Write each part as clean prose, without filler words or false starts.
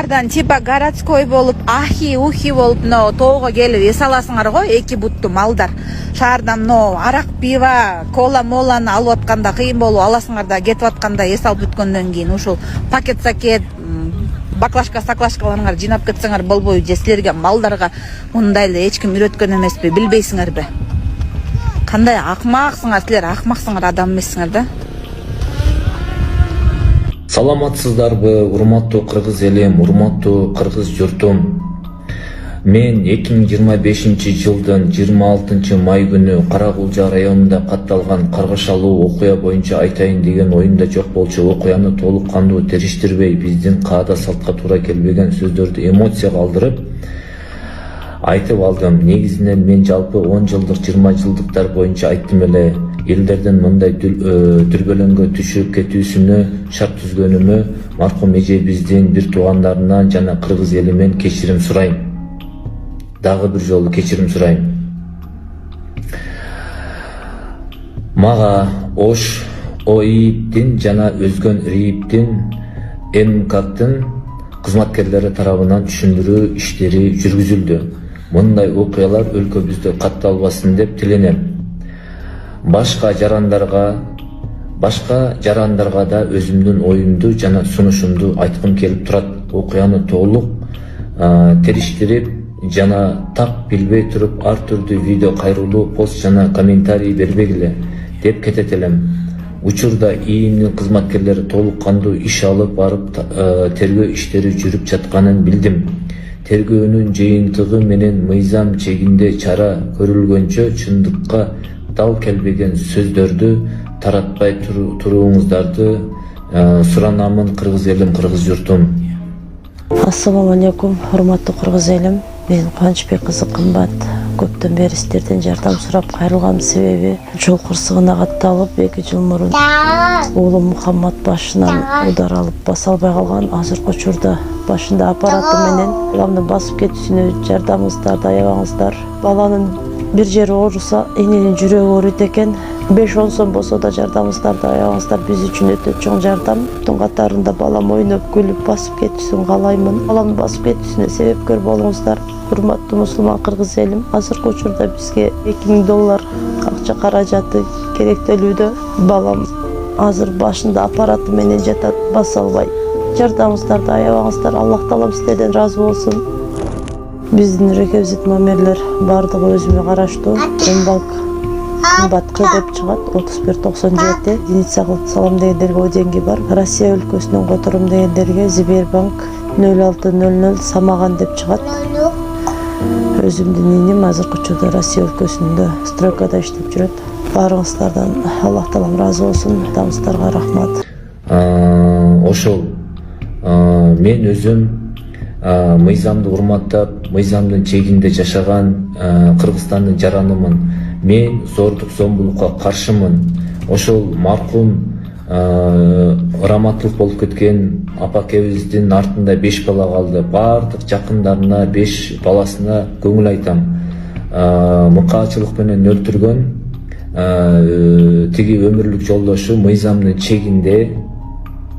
шаардан типа городской болуп, ухи болуп, тоого келип эс аласыңар го, эки бутту малдар. Шаардан арак, пиво, кола, моланы алып атканда кыйын болуп аласыңар да кетип атканда эс алып бүткөндөн кийин ушул пакет-сакет, баклашкаларыңар жыйнап кетсеңер болбойбу же силерге малдарга мындай эле эч ким үйрөткөн эмеспи, билбейсиңерби? Кандай акмаксыңар силер, акмаксыңар, адам эмессиңер да. Саламатсыздарбы, урматтуу кыргыз элим, урматтуу кыргыз журтум. Мен 2025-жылдын 26-май күнү Каракулжа районунда катталган каргышалуу окуя боюнча айтайын деген оюмда жок болчу. Окуяны толук кандуу териштирбей, биздин каада салтка туура келбеген сөздөрдү эмоцияга алдырып айтып алдым. Негизинен мен жалпы 10 жылдык, 20 жылдыктар боюнча айттым эле. Элдердин мындай дүрбөлөңгө түшүп кетүүсүнө шарт түзгөнүмө маркум эжебиздин бир туугандарынан жана кыргыз элимен кечирим сурайм. Дагы бир жолу кечирим сурайм. Мага ОШ, ОИИПтин жана өзгөн РИИПтин, МКАктын кызматкерлери тарабынан түшүндүрүү иштери жүргүзүлдү. Мындай окуялар өлкөбүздө катталбасын деп тиленем. Башка жарандарга да өзүмдүн оюмду жана сунушумду айткым келип турат. Окуяны толук териштирип жана так билбей туруп ар түрдүү видео кайрылуу, пост жана комментарий бербегиле деп кетет элем. Учурда ИИМдин кызматкерлери толук кандуу иш алып барып тергөө иштери жүрүп жатканын билдим. Тергөөнүн жыйынтыгы менен мыйзам чегинде чара көрүлгөнчө чындыкка дал келбеген сөздөрдү таратпай турууңуздарды суранамын, кыргыз элим, кыргыз журтум. Ассаламу алейкум, урматтуу кыргыз элим. Мен Кубанычбек кызы Кымбат. Көптөн бери сиздерден жардам сурап кайрылган себеби жол кырсыгына катталып 2 жыл мурун уулум Мухаммад башынан удар алып баса албай калган. Азыркы учурда башында аппараты менен баламдын басып кетүүсүнө жардамыңыздарды аябаңыздар. Баланын бир жери ооруса, эненин жүрөгү ооруйт экен. 5-10 сом болсо да жардамыңыздарды аябаңыздар. Биз үчүн өтө чоң жардам. Буттун катарында балам ойноп күлүп басып кетүүсүн каалаймын. Баламдын басып кетүүсүнө себепкер болуңуздар. Урматтуу мусулман кыргыз элим, азыркы учурда бизге $2000 акча каражаты керектелүүдө. Балам азыр башында аппараты менен жатат, баса албай. Жардамыңыздарды аябаңыздар. Аллах таалам сиздерден ыраазы болсун. Биздин реквизит номерлер бардыгы өзүмө караштуу. Мбанк Кымбат К деп чыгат, 3197. Единица кылып салам дегендерге о деньги бар. Россия өлкөсүнөн которум дегендерге Сбербанк 0600 Самаган деп чыгат. Өзүмдүн иним азыркы учурда Россия өлкөсүндө стройкада иштеп жүрөт. Баарыңыздардан Аллах таалам ыраазы болсун. Адамдарга рахмат. Ошол мен өзүм мыйзамды урматтап, мыйзамдын чегинде жашаган Кыргызстандын жаранымын. Мен зордук зомбулукка каршымын. Ошол маркум раматтылык болуп кеткен апакебиздин артында 5 бала калды. Бардык жакындарына, 5 баласына көңүл айтам. Мыкаачылык менен өлтүргөн тиги өмүрлүк жолдошу мыйзамдын чегинде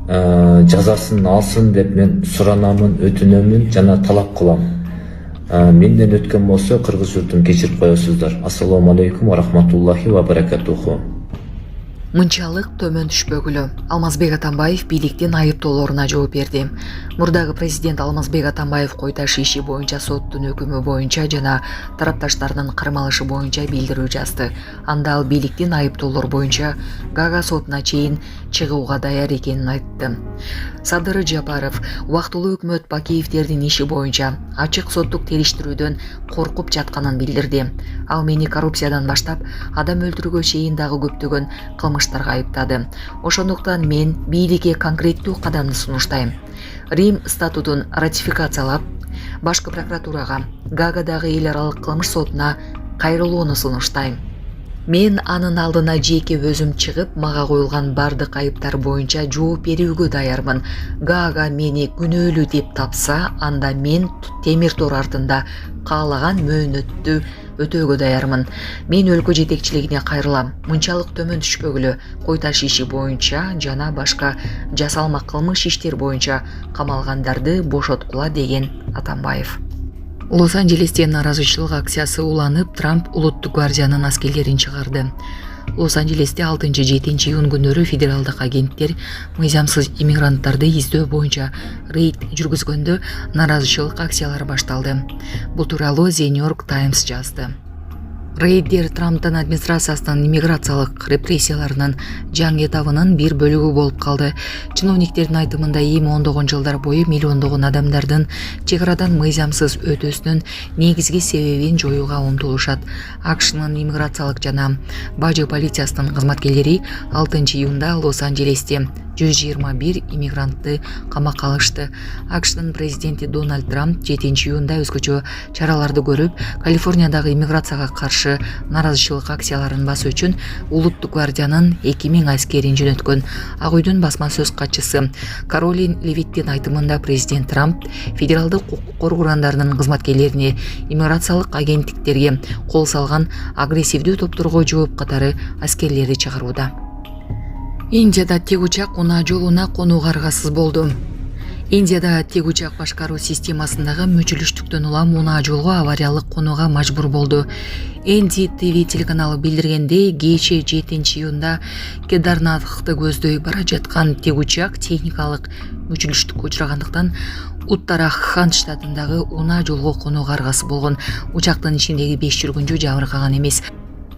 жазасын алсын деп мен суранамын, өтүнөмүн жана талап кылам. Менден өткөн болсо кыргыз журтун кечирип коесуздар. Ассаламу алейкум ва рахматуллахи ва баракатуху. Мынчалык төмөн түшпөгүлө. Алмазбек Атамбаев бийликтин айыптоолоруна жооп берди. Мурдагы президент Алмазбек Атамбаев кой таш иши боюнча соттун өкүмү боюнча жана тарапташтарынын кармалышы боюнча билдирүү жазды. Анда ал бийликтин айыптоолору боюнча Гага сотуна чейин чыгууга даяр экенин айтты. Садыр Жапаров убактылуу өкмөт Бакиевдердин иши боюнча ачык соттук териштирүүдөн коркуп жатканын билдирди. Ал мени коррупциядан баштап адам өлтүрүүгө чейин дагы көптөгөн кылмыштарга айыптады. Ошондуктан мен бийликке конкреттүү кадамды сунуштайм. Рим статутун ратификациялап, башкы прокуратурага, Гагадагы эл аралык кылмыш сотуна кайрылууну сунуштайм. Мен анын алдына жеке өзүм чыгып, мага коюлган бардык айыптар боюнча жооп берүүгө даярмын. Гага мени күнөөлүү деп тапса, анда мен темир тор артында каалаган мөөнөттү өтөөгө даярмын. Мен өлкө жетекчилигине кайрылам. Мынчалык төмөн түшпөгүлө, кой таш иши боюнча жана башка жасалма кылмыш иштер боюнча камалгандарды бошоткула деген Атамбаев. Лос-Анджелесте наразычылык акциясы уланып, Трамп улуттук гвардиянын аскерлерин чыгарды. Лос-Анджелесте 6-7 июнь күнүрү федералдык агенттер мыйзамсыз иммигранттарды издөө боюнча рейд жүргүзгөндө наразычылык акциялары башталды. Бул тууралуу The New York Times жазды. Рейдер Трамптын администрациясынын иммиграциялык репрессияларынын жаңы этабынын бир бөлүгү болуп калды. Чиновниктердин айтымында эми ондогон жылдар бою миллиондогон адамдардын чек арадан мыйзамсыз өтүүсүнүн негизги себебин жоюуга умтулушат. АКШнын иммиграциялык жана бажы полициясынын кызматкерлери 6 июнда Лос-Анджелесте 121 иммигрантты камакка алышты. АКШнын президенти Дональд Трамп 7 июнда өзгөчө чараларды көрүп, Калифорниядагы иммиграцияга каршы наразычылык акцияларын басуу үчүн улуттук гвардиянын 2000 аскерин жөнөткөн. Ак үйдүн басма сөз катчысы Каролин Левиттин айтымында президент Трамп федералдык укук коргоондарынын кызматкерлерине иммиграциялык агенттиктерге кол салган агрессивдүү топторго жооп катары аскерлерди чыгарууда. Индияда тек учак унаа жолуна конууга аргасыз болду. Индияда тек учак башкаруу системасындагы мүчүлүштүктөн улам унаа жолго авариялык конууга мажбур болду. NDTV телеканалы билдиргендей, кечээ 7 июнда Кедарнатхты көздөй бара жаткан тек учак техникалык мүчүлүштүккө учурагандыктан Уттараханд штатындагы унаа жолго конууга аргасыз болгон. Учактын ичиндеги 5 жүргүнчү жабыркаган эмес.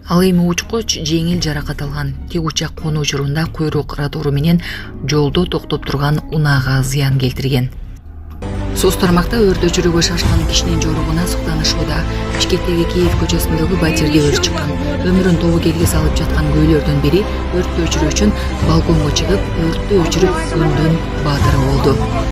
Ал эми учкуч жеңил жаракат алган. Тек учак конуу учурунда куйрук ротору менен жолдо токтоп турган унаага зыян келтирген. Соц тармакта өрт өчүрүүгө шашкан кишинин жоругуна суктанышууда. Бишкектеги Киев көчөсүндөгү батирде өрт чыккан. Өмүрүн тобокелге салып жаткан көйлөрдөн бири өрттү өчүрүү үчүн балконго чыгып, өрттү өчүрүп күндүн баатыры болду.